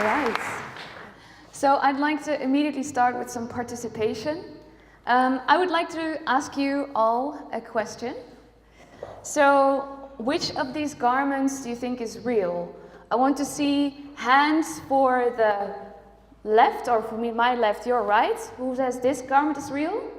right. So I'd like to immediately start with some participation. I would like to ask you all a question. So which of these garments do you think is real? I want to see hands for the left, or for me, my left, your right. Who says this garment is real?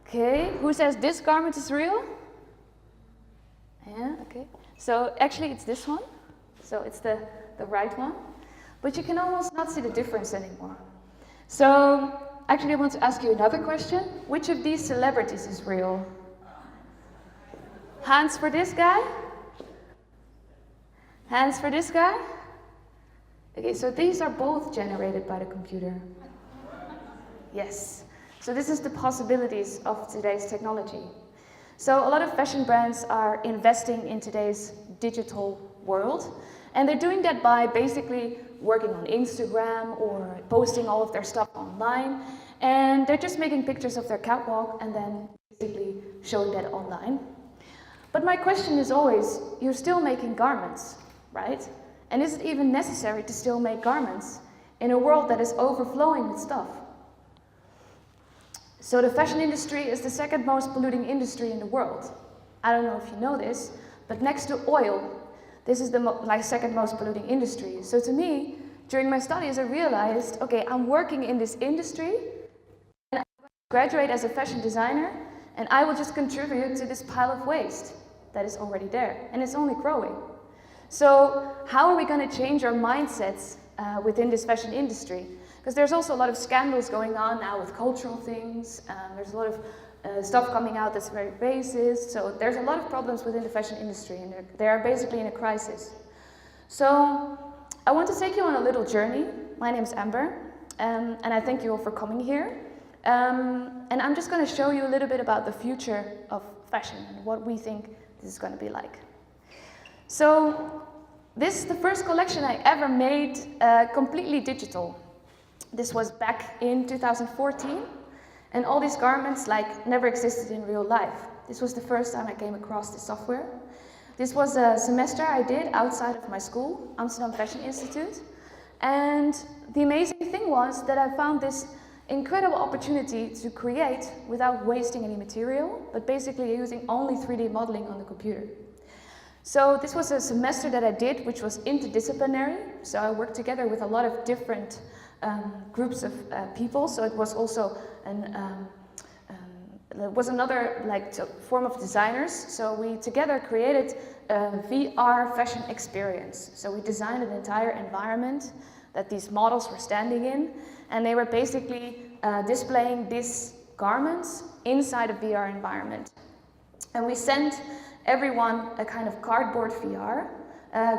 Okay, who says this garment is real? Yeah, okay. So actually it's this one. So it's the right one. But you can almost not see the difference anymore. So actually I want to ask you another question. Which of these celebrities is real? Hands for this guy? Hands for this guy? Okay, so these are both generated by the computer. Yes. So this is the possibilities of today's technology. So a lot of fashion brands are investing in today's digital world. And they're doing that by basically working on Instagram or posting all of their stuff online. And they're just making pictures of their catwalk and then basically showing that online. But my question is always, you're still making garments, right? And is it even necessary to still make garments in a world that is overflowing with stuff? So the fashion industry is the second most polluting industry in the world. I don't know if you know this, but next to oil, this is the second most polluting industry. So to me, during my studies, I realized, okay, I'm working in this industry, and I'm going to graduate as a fashion designer, and I will just contribute to this pile of waste that is already there, and it's only growing. So how are we going to change our mindsets within this fashion industry? Because there's also a lot of scandals going on now with cultural things. There's a lot of stuff coming out that's very racist. So there's a lot of problems within the fashion industry, and they are basically in a crisis. So I want to take you on a little journey. My name is Amber, and I thank you all for coming here. And I'm just going to show you a little bit about the future of fashion and what we think this is going to be like. So this is the first collection I ever made completely digital. This was back in 2014, and all these garments never existed in real life. This was the first time I came across this software. This was a semester I did outside of my school, Amsterdam Fashion Institute. And the amazing thing was that I found this incredible opportunity to create without wasting any material, but basically using only 3D modeling on the computer. So this was a semester that I did, which was interdisciplinary. So I worked together with a lot of different groups of people. So it was also another form of designers. So we together created a VR fashion experience. So we designed an entire environment that these models were standing in, and they were basically displaying these garments inside a VR environment. And we sent everyone a kind of cardboard VR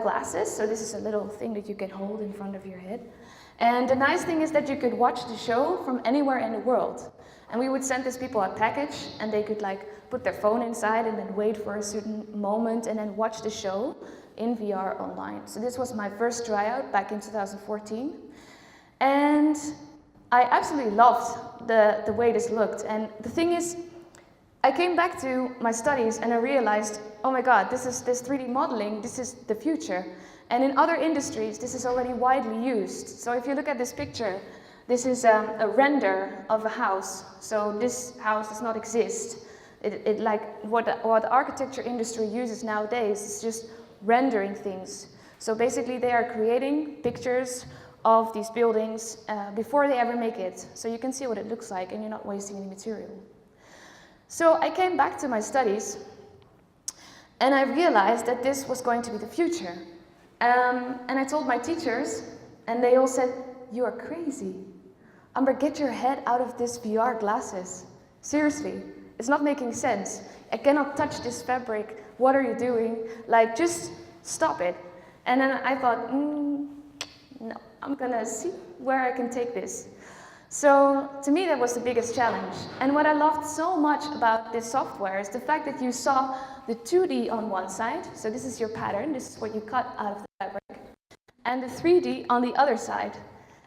glasses. So this is a little thing that you can hold in front of your head. And the nice thing is that you could watch the show from anywhere in the world. And we would send these people a package, and they could put their phone inside and then wait for a certain moment and then watch the show in VR online. So this was my first tryout back in 2014. And I absolutely loved the way this looked. And the thing is, I came back to my studies and I realized, oh my God, this 3D modeling, this is the future. And in other industries, this is already widely used. So if you look at this picture, this is a render of a house. So this house does not exist. What the architecture industry uses nowadays is just rendering things. So basically they are creating pictures of these buildings before they ever make it. So you can see what it looks like and you're not wasting any material. So I came back to my studies and I realized that this was going to be the future. And I told my teachers, and they all said, "You are crazy. Amber, get your head out of this VR glasses. Seriously, it's not making sense. I cannot touch this fabric. What are you doing? Just stop it." And then I thought, no, I'm gonna see where I can take this. So to me, that was the biggest challenge. And what I loved so much about this software is the fact that you saw the 2D on one side. So this is your pattern. This is what you cut out of the fabric. And the 3D on the other side,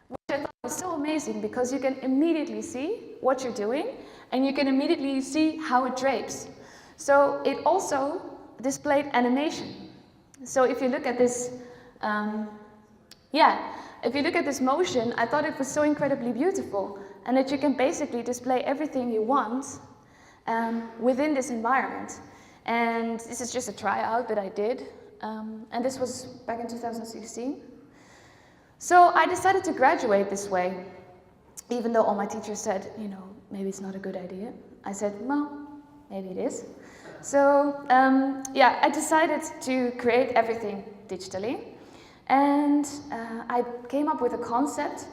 which I thought was so amazing because you can immediately see what you're doing and you can immediately see how it drapes. So it also displayed animation. So if you look at this Yeah, if you look at this motion, I thought it was so incredibly beautiful, and that you can basically display everything you want within this environment. And this is just a tryout that I did, and this was back in 2016. So I decided to graduate this way, even though all my teachers said, you know, maybe it's not a good idea. I said, well, maybe it is. So yeah, I decided to create everything digitally. And I came up with a concept,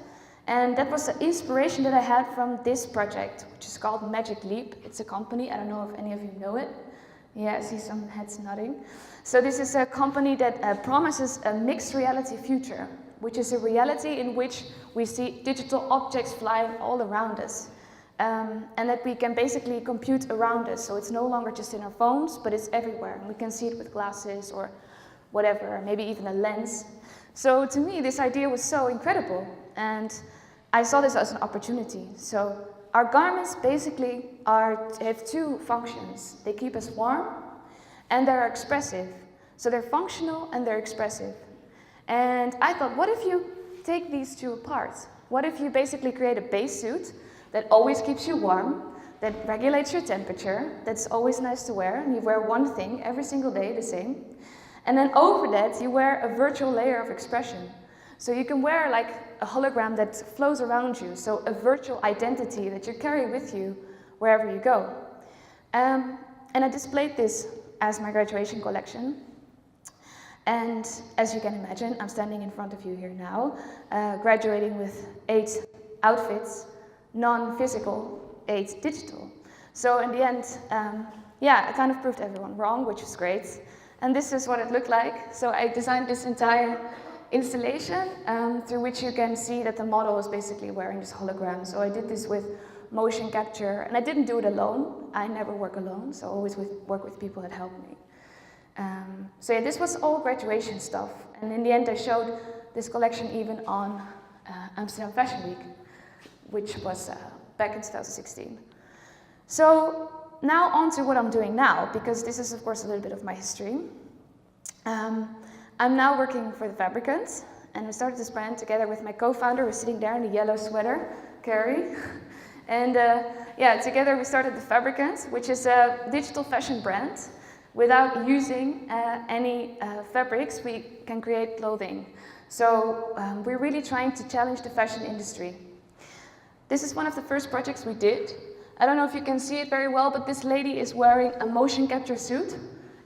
and that was the inspiration that I had from this project, which is called Magic Leap. It's a company, I don't know if any of you know it. Yeah, I see some heads nodding. So this is a company that promises a mixed reality future, which is a reality in which we see digital objects flying all around us. And that we can basically compute around us. So it's no longer just in our phones, but it's everywhere. And we can see it with glasses or whatever, maybe even a lens. So to me, this idea was so incredible. And I saw this as an opportunity. So our garments basically have two functions. They keep us warm and they're expressive. So they're functional and they're expressive. And I thought, what if you take these two apart? What if you basically create a base suit that always keeps you warm, that regulates your temperature, that's always nice to wear, and you wear one thing every single day, the same. And then over that, you wear a virtual layer of expression. So you can wear like a hologram that flows around you, so a virtual identity that you carry with you wherever you go. And I displayed this as my graduation collection. And as you can imagine, I'm standing in front of you here now, graduating with 8 outfits, non-physical, 8 digital. So in the end, yeah, I kind of proved everyone wrong, which is great. And this is what it looked like. So I designed this entire installation through which you can see that the model is basically wearing this hologram. So I did this with motion capture, and I didn't do it alone. I never work alone, so I always work with people that help me. So yeah, this was all graduation stuff. And in the end, I showed this collection even on Amsterdam Fashion Week, which was back in 2016. So now on to what I'm doing now, because this is of course a little bit of my history. I'm now working for the Fabricant, and I started this brand together with my co-founder, who's sitting there in the yellow sweater, Carrie. And yeah, together we started the Fabricant, which is a digital fashion brand. Without using any fabrics, we can create clothing. So we're really trying to challenge the fashion industry. This is one of the first projects we did. I don't know if you can see it very well, but this lady is wearing a motion capture suit,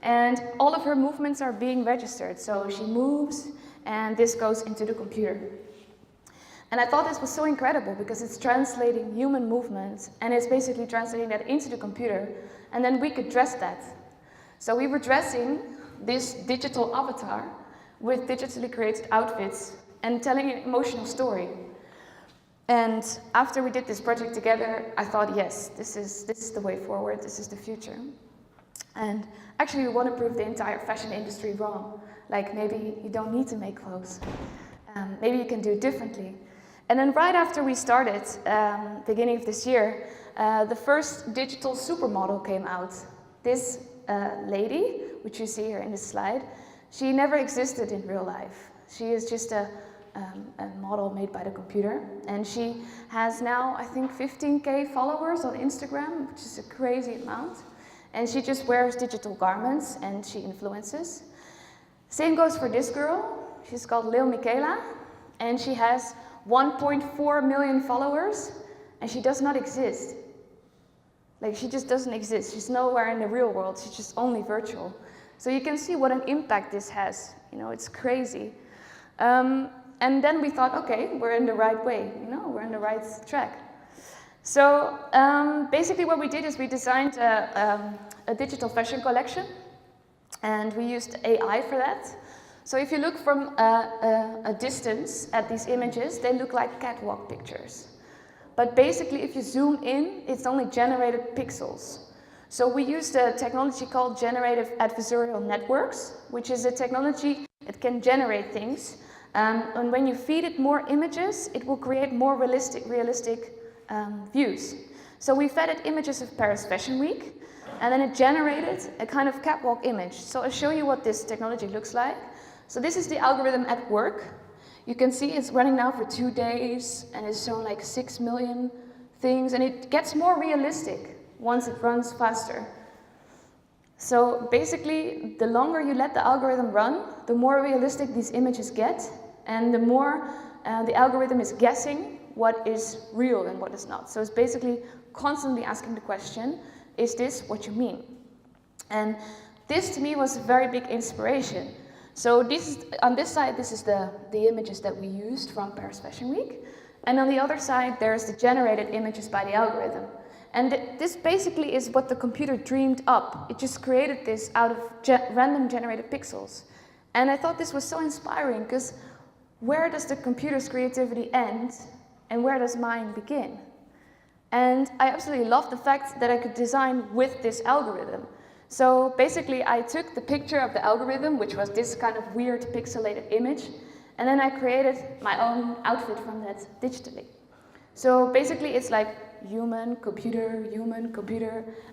and all of her movements are being registered. So she moves, and this goes into the computer. And I thought this was so incredible because it's translating human movement, and it's basically translating that into the computer, and then we could dress that. So we were dressing this digital avatar with digitally created outfits and telling an emotional story. And after we did this project together, I thought, yes, this is the way forward, this is the future. And actually, we want to prove the entire fashion industry wrong. Like, maybe you don't need to make clothes. Maybe you can do it differently. And then right after we started, beginning of this year, the first digital supermodel came out. This lady, which you see here in this slide, she never existed in real life. She is just a model made by the computer, and she has now, I think, 15K followers on Instagram, which is a crazy amount. And she just wears digital garments and she influences. Same goes for this girl. She's called Lil Michaela, and she has 1.4 million followers, and she does not exist. Like, she just doesn't exist. She's nowhere in the real world. She's just only virtual. So you can see what an impact this has. You know, it's crazy. And then we thought, okay, we're in the right way. You know, we're on the right track. So basically what we did is we designed a digital fashion collection, and we used AI for that. So if you look from a distance at these images, they look like catwalk pictures. But basically, if you zoom in, it's only generated pixels. So we used a technology called generative adversarial networks, which is a technology that can generate things. And when you feed it more images, it will create more realistic views. So we fed it images of Paris Fashion Week, and then it generated a kind of catwalk image. So I'll show you what this technology looks like. So this is the algorithm at work. You can see it's running now for 2 days and it's shown like 6 million things, and it gets more realistic once it runs faster. So basically, the longer you let the algorithm run, the more realistic these images get, and the more the algorithm is guessing what is real and what is not. So it's basically constantly asking the question, is this what you mean? And this to me was a very big inspiration. So on this side, this is the images that we used from Paris Fashion Week. And on the other side, there's the generated images by the algorithm. And this basically is what the computer dreamed up. It just created this out of random generated pixels. And I thought this was so inspiring, because where does the computer's creativity end and where does mine begin? And I absolutely love the fact that I could design with this algorithm. So basically, I took the picture of the algorithm, which was this kind of weird pixelated image, and then I created my own outfit from that digitally. So basically, it's like human, computer,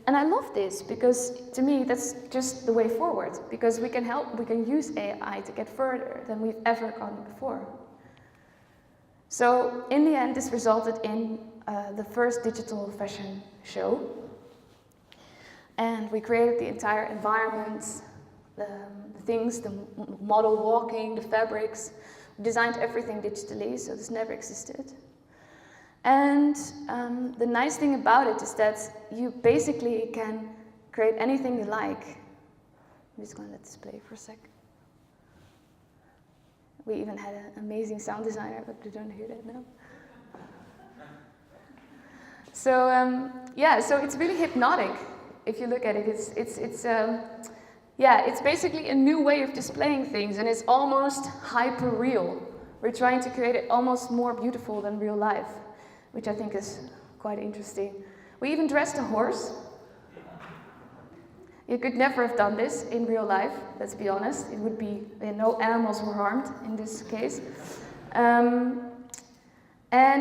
and I love this because to me that's just the way forward, because we can use AI to get further than we've ever gone before. So in the end, this resulted in the first digital fashion show. And we created the entire environment, the things, the model walking, the fabrics. We designed everything digitally, so this never existed. And the nice thing about it is that you basically can create anything you like. I'm just going to let this play for a sec. We even had an amazing sound designer, but we don't hear that now. So yeah, so it's really hypnotic. If you look at it, it's basically a new way of displaying things, and it's almost hyper real. We're trying to create it almost more beautiful than real life, which I think is quite interesting. We even dressed a horse. You could never have done this in real life, let's be honest. It would be, no animals were harmed in this case. And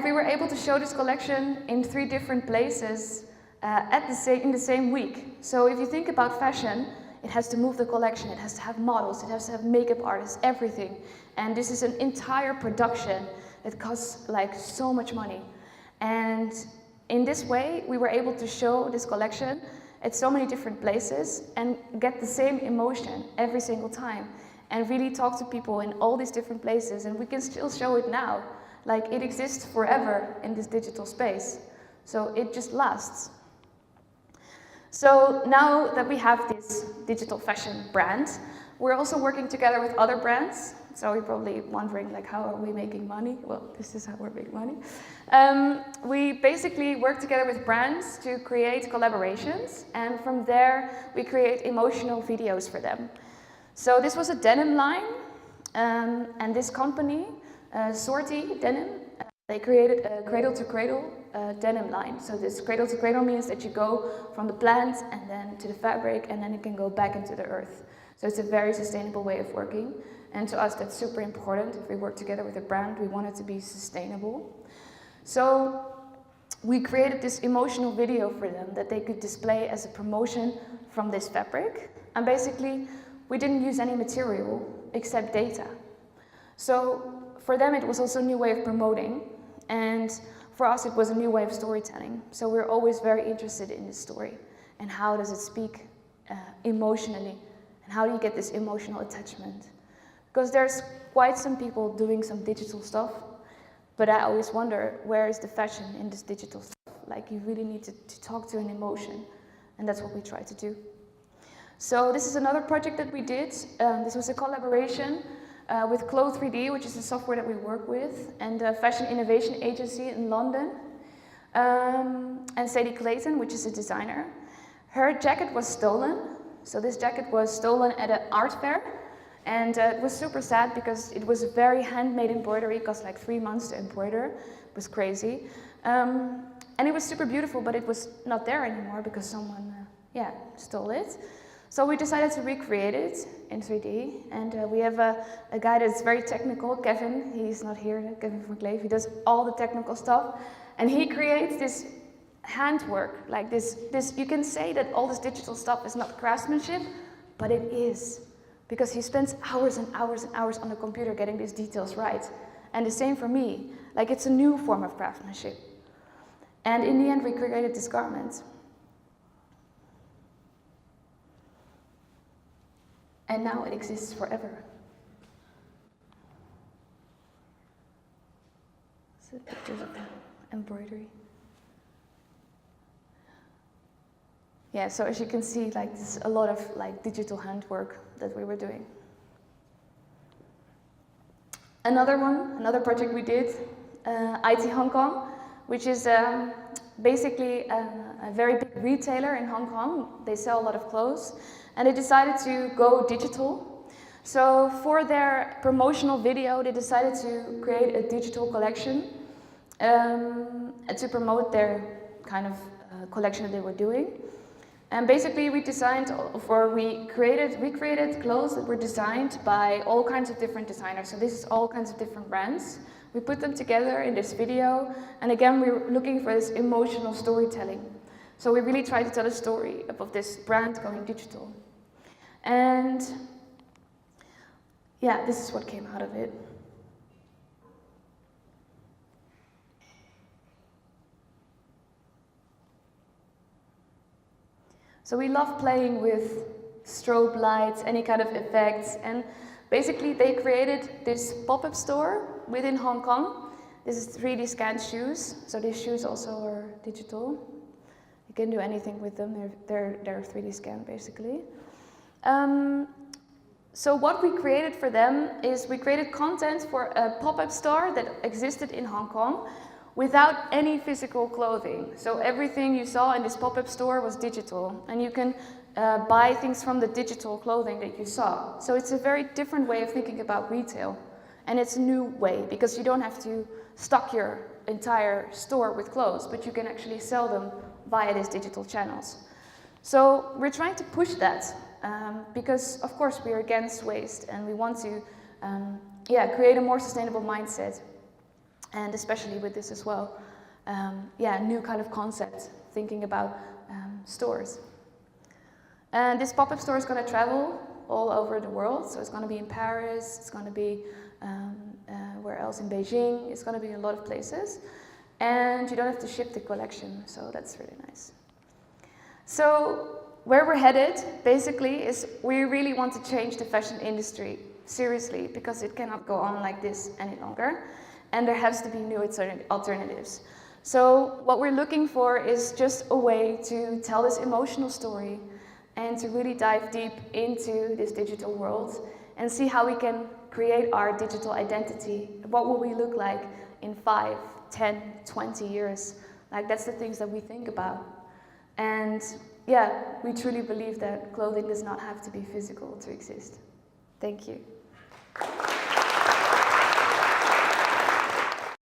we were able to show this collection in 3 different places in the same week. So if you think about fashion, it has to move the collection, it has to have models, it has to have makeup artists, everything. And this is an entire production that costs like so much money. And in this way, we were able to show this collection at so many different places and get the same emotion every single time, and really talk to people in all these different places. And we can still show it now. Like, it exists forever in this digital space. So it just lasts. So now that we have this digital fashion brand, we're also working together with other brands. So you're probably wondering, like, how are we making money? Well, this is how we're making money. We basically work together with brands to create collaborations, and from there we create emotional videos for them. So this was a denim line, and this company, Sortie Denim, they created a cradle-to-cradle denim line. So this cradle-to-cradle means that you go from the plant and then to the fabric, and then it can go back into the earth. So it's a very sustainable way of working. And to us, that's super important. If we work together with a brand, we want it to be sustainable. So we created this emotional video for them that they could display as a promotion from this fabric. And basically, we didn't use any material except data. So for them, it was also a new way of promoting. And for us, it was a new way of storytelling. So we're always very interested in this story. And how does it speak emotionally? And how do you get this emotional attachment? Because there's quite some people doing some digital stuff, but I always wonder, where is the fashion in this digital stuff? Like, you really need to talk to an emotion, and that's what we try to do. So this is another project that we did. This was a collaboration with Clo 3D, which is the software that we work with, and a fashion innovation agency in London, and Sadie Clayton, which is a designer. Her jacket was stolen. So this jacket was stolen at an art fair. And it was super sad because it was a very handmade embroidery. It cost like 3 months to embroider. It was crazy. And it was super beautiful, but it was not there anymore because someone stole it. So we decided to recreate it in 3D. And we have a guy that's very technical, Kevin. He's not here, Kevin van Kleef. He does all the technical stuff. And he creates this handwork, like this. You can say that all this digital stuff is not craftsmanship, but it is. because he spends hours and hours and hours on the computer getting these details right. And the same for me. Like, it's a new form of craftsmanship. And in the end, we created this garment. And now it exists forever. So pictures of embroidery. Yeah, so as you can see, like, there's a lot of like digital handwork that we were doing. Another project we did, IT Hong Kong, which is basically a very big retailer in Hong Kong. They sell a lot of clothes, and they decided to go digital. So for their promotional video, they decided to create a digital collection to promote their kind of collection that they were doing. And basically we created clothes that were designed by all kinds of different designers. So this is all kinds of different brands. We put them together in this video, and again we were looking for this emotional storytelling. So we really tried to tell a story of this brand going digital. And yeah, this is what came out of it. So we love playing with strobe lights, any kind of effects, and basically they created this pop-up store within Hong Kong. This is 3D scanned shoes, so these shoes also are digital. You can do anything with them, they're 3D scanned basically. So what we created for them is we created content for a pop-up store that existed in Hong Kong without any physical clothing. So everything you saw in this pop-up store was digital, and you can buy things from the digital clothing that you saw. So it's a very different way of thinking about retail, and it's a new way because you don't have to stock your entire store with clothes, but you can actually sell them via these digital channels. So we're trying to push that because of course we're against waste, and we want to create a more sustainable mindset. And especially with this as well, new kind of concept, thinking about stores. And this pop-up store is going to travel all over the world. So it's going to be in Paris, it's going to be where else, in Beijing, it's going to be in a lot of places. And you don't have to ship the collection, so that's really nice. So where we're headed, basically, is we really want to change the fashion industry, seriously, because it cannot go on like this any longer. And there has to be new alternatives. So what we're looking for is just a way to tell this emotional story and to really dive deep into this digital world and see how we can create our digital identity. What will we look like in 5, 10, 20 years? Like, that's the things that we think about. And yeah, we truly believe that clothing does not have to be physical to exist. Thank you.